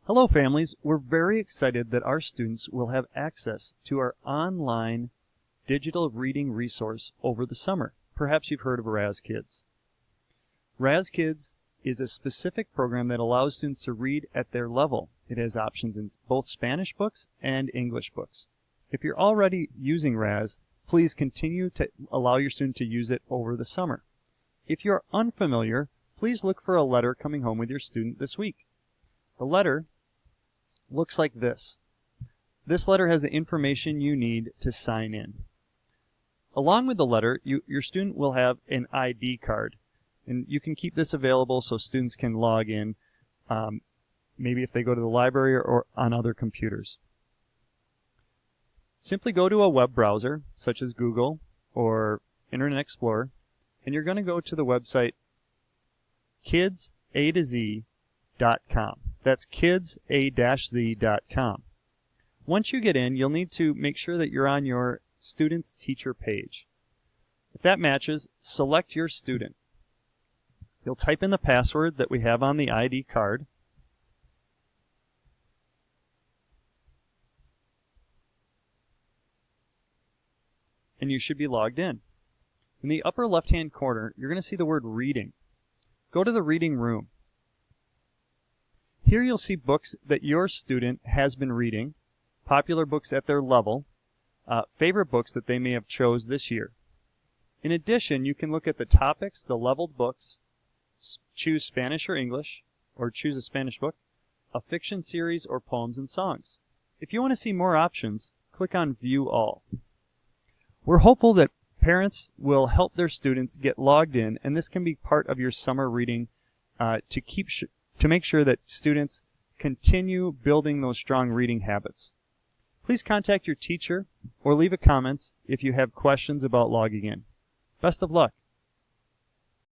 Hello families, we're very excited that our students will have access to our online digital reading resource over the summer. Perhaps you've heard of RAZ Kids. RAZ Kids is a specific program that allows students to read at their level. It has options in both Spanish books and English books. If you're already using RAZ, please continue to allow your student to use it over the summer. If you're unfamiliar, please look for a letter coming home with your student this week. The letter looks like this. This letter has the information you need to sign in. Along with the letter, your student will have an ID card, and you can keep this available so students can log in, maybe if they go to the library or on other computers. Simply go to a web browser, such as Google or Internet Explorer, and you're going to go to the website kidsa2z.com. That's kidsa-z.com. Once you get in, you'll need to make sure that you're on your student's teacher page. If that matches, select your student. You'll type in the password that we have on the ID card. And you should be logged in. In the upper left-hand corner, you're going to see the word reading. Go to the reading room. Here you'll see books that your student has been reading, popular books at their level, favorite books that they may have chose this year. In addition, you can look at the topics, the leveled books, choose Spanish or English, or choose a Spanish book, a fiction series, or poems and songs. If you want to see more options, click on View All. We're hopeful that parents will help their students get logged in, and this can be part of your summer reading to make sure that students continue building those strong reading habits. Please contact your teacher or leave a comment if you have questions about logging in. Best of luck.